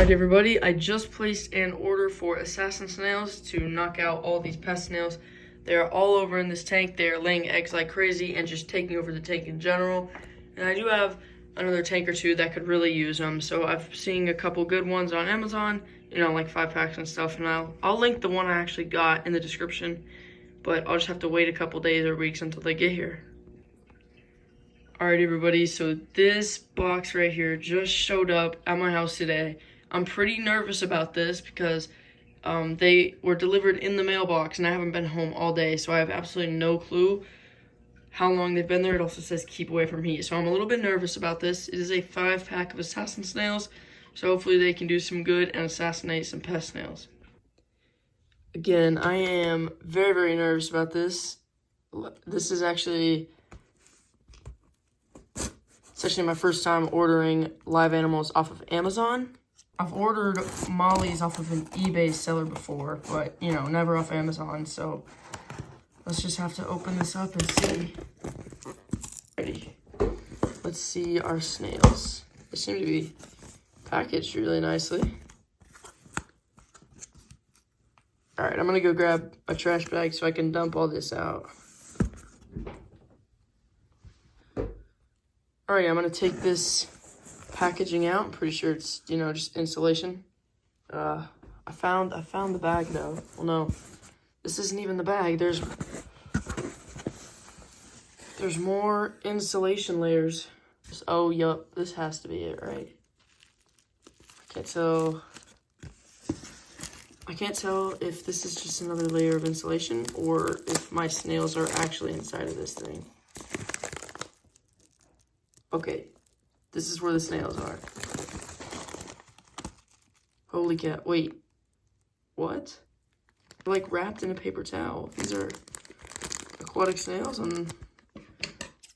Alright everybody, I just placed an order for assassin snails to knock out all these pest snails. They are all over in this tank. They are laying eggs like crazy and just taking over the tank in general. And I do have another tank or two that could really use them. So I've seen a couple good ones on Amazon, you know, like 5-packs and stuff. And I'll link the one I actually got in the description, but I'll just have to wait a couple days or weeks until they get here. Alright everybody, so this box right here just showed up at my house today. I'm pretty nervous about this because they were delivered in the mailbox and I haven't been home all day, so I have absolutely no clue how long they've been there. It also says keep away from heat, so I'm a little bit nervous about this. It is a 5-pack of assassin snails, so hopefully they can do some good and assassinate some pest snails. Again, I am very, very nervous about this. This is actually my first time ordering live animals off of Amazon. I've ordered mollies off of an eBay seller before, but, you know, never off Amazon, so let's just have to open this up and see. Ready. Let's see our snails. They seem to be packaged really nicely. Alright, I'm gonna go grab a trash bag so I can dump all this out. Alright, I'm gonna take this packaging out. I'm pretty sure it's, you know, just insulation. I found the bag though. Well, no, this isn't even the bag. There's more insulation layers. Oh, yup, this has to be it, right? I can't tell if this is just another layer of insulation or if my snails are actually inside of this thing. Okay, this is where the snails are. Holy cow, wait, what? They're like wrapped in a paper towel. These are aquatic snails, and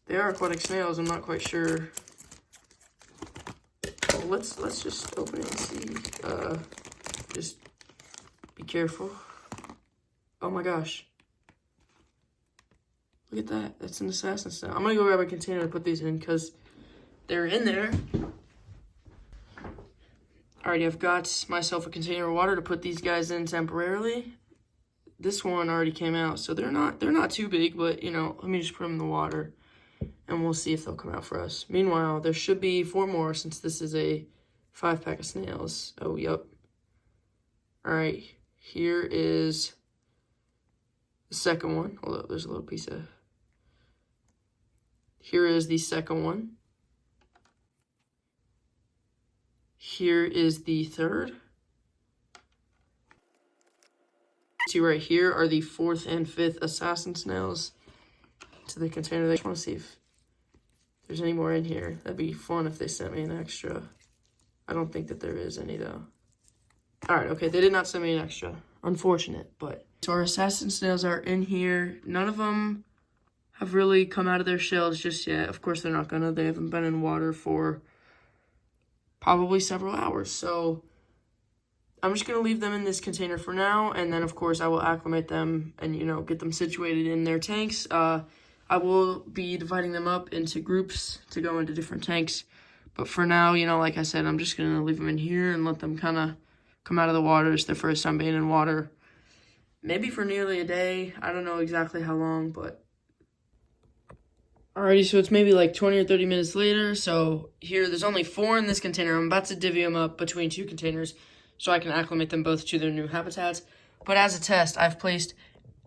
they are aquatic snails. I'm not quite sure. Well, let's just open it and see. Just be careful. Oh my gosh. Look at that. That's an assassin snail. I'm gonna go grab a container and put these in because they're in there. Alrighty, I've got myself a container of water to put these guys in temporarily. This one already came out, so they're not too big, but you know, let me just put them in the water and we'll see if they'll come out for us. Meanwhile, there should be 4 more since this is a 5-pack of snails. Oh, yup. Alright, here is the second one. Hold up, there's a little piece of... Here is the second one. Here is the third. 2 right here are the 4th and 5th assassin snails to the container. I just want to see if there's any more in here. That'd be fun if they sent me an extra. I don't think that there is any though. Alright, okay, they did not send me an extra. Unfortunate, but... So our assassin snails are in here. None of them have really come out of their shells just yet. Of course they're not gonna. They haven't been in water for probably several hours. So I'm just gonna leave them in this container for now, and then of course I will acclimate them and, you know, get them situated in their tanks. I will be dividing them up into groups to go into different tanks. But for now, you know, like I said, I'm just gonna leave them in here and let them kind of come out of the water. It's their first time being in water. Maybe for nearly a day. I don't know exactly how long, but... Alrighty, so it's maybe like 20 or 30 minutes later. So here, there's only 4 in this container. I'm about to divvy them up between 2 containers so I can acclimate them both to their new habitats. But as a test, I've placed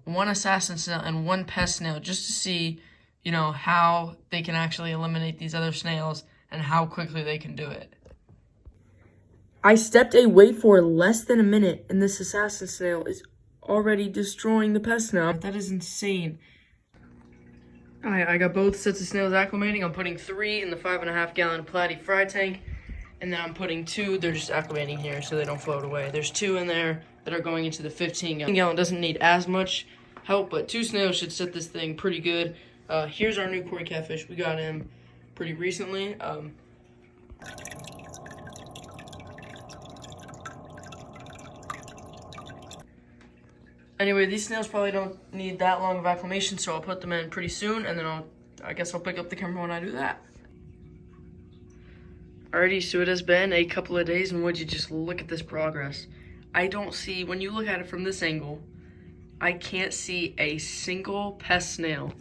1 assassin snail and 1 pest snail just to see, you know, how they can actually eliminate these other snails and how quickly they can do it. I stepped away for less than a minute and this assassin snail is already destroying the pest snail. That is insane. Alright, I got both sets of snails acclimating. I'm putting 3 in the 5.5-gallon platy fry tank, and then I'm putting 2, they're just acclimating here so they don't float away. There's 2 in there that are going into the 15-gallon. Doesn't need as much help, but 2 snails should set this thing pretty good. Here's our new koi catfish. We got him pretty recently. Anyway, these snails probably don't need that long of acclimation, so I'll put them in pretty soon, and then I guess I'll pick up the camera when I do that. Alrighty, so it has been a couple of days, and would you just look at this progress? I don't see, when you look at it from this angle, I can't see a single pest snail,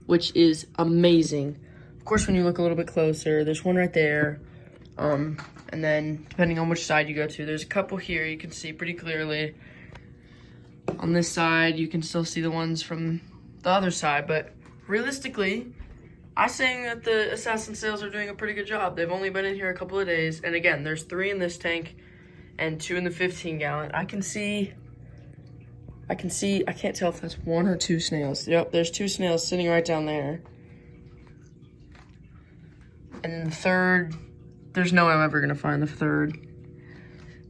which is amazing. Of course, when you look a little bit closer, there's one right there. And then, depending on which side you go to, there's a couple here you can see pretty clearly. On this side, you can still see the ones from the other side, but realistically, I'm saying that the Assassin snails are doing a pretty good job. They've only been in here a couple of days, and again, there's 3 in this tank and 2 in the 15-gallon. I can't tell if that's 1 or 2 snails. Yep, there's 2 snails sitting right down there. And then the third, there's no way I'm ever gonna find the third.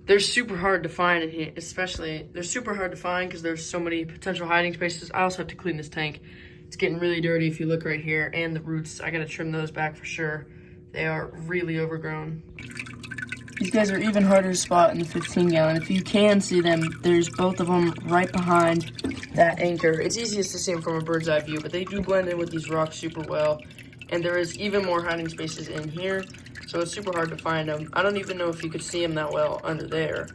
They're super hard to find in here, they're super hard to find because there's so many potential hiding spaces. I also have to clean this tank. It's getting really dirty if you look right here, and the roots, I gotta trim those back for sure. They are really overgrown. These guys are even harder to spot in the 15-gallon. If you can see them, there's both of them right behind that anchor. It's easiest to see them from a bird's eye view, but they do blend in with these rocks super well. And there is even more hiding spaces in here, so it's super hard to find them. I don't even know if you could see them that well under there.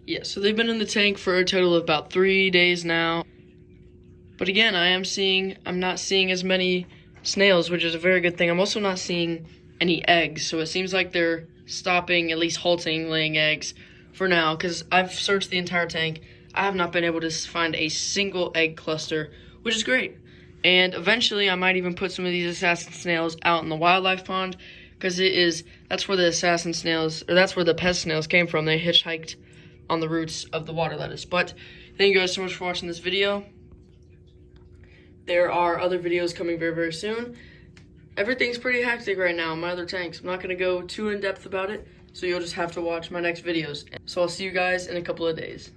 Yeah, so they've been in the tank for a total of about 3 days now. But again, I'm not seeing as many snails, which is a very good thing. I'm also not seeing any eggs, so it seems like they're stopping, at least halting laying eggs for now, because I've searched the entire tank. I have not been able to find a single egg cluster, which is great. And eventually I might even put some of these assassin snails out in the wildlife pond, because that's where the assassin snails, or that's where the pest snails came from. They hitchhiked on the roots of the water lettuce. But thank you guys so much for watching this video. There are other videos coming very, very soon. Everything's pretty hectic right now in my other tanks. I'm not going to go too in-depth about it, so you'll just have to watch my next videos. So I'll see you guys in a couple of days.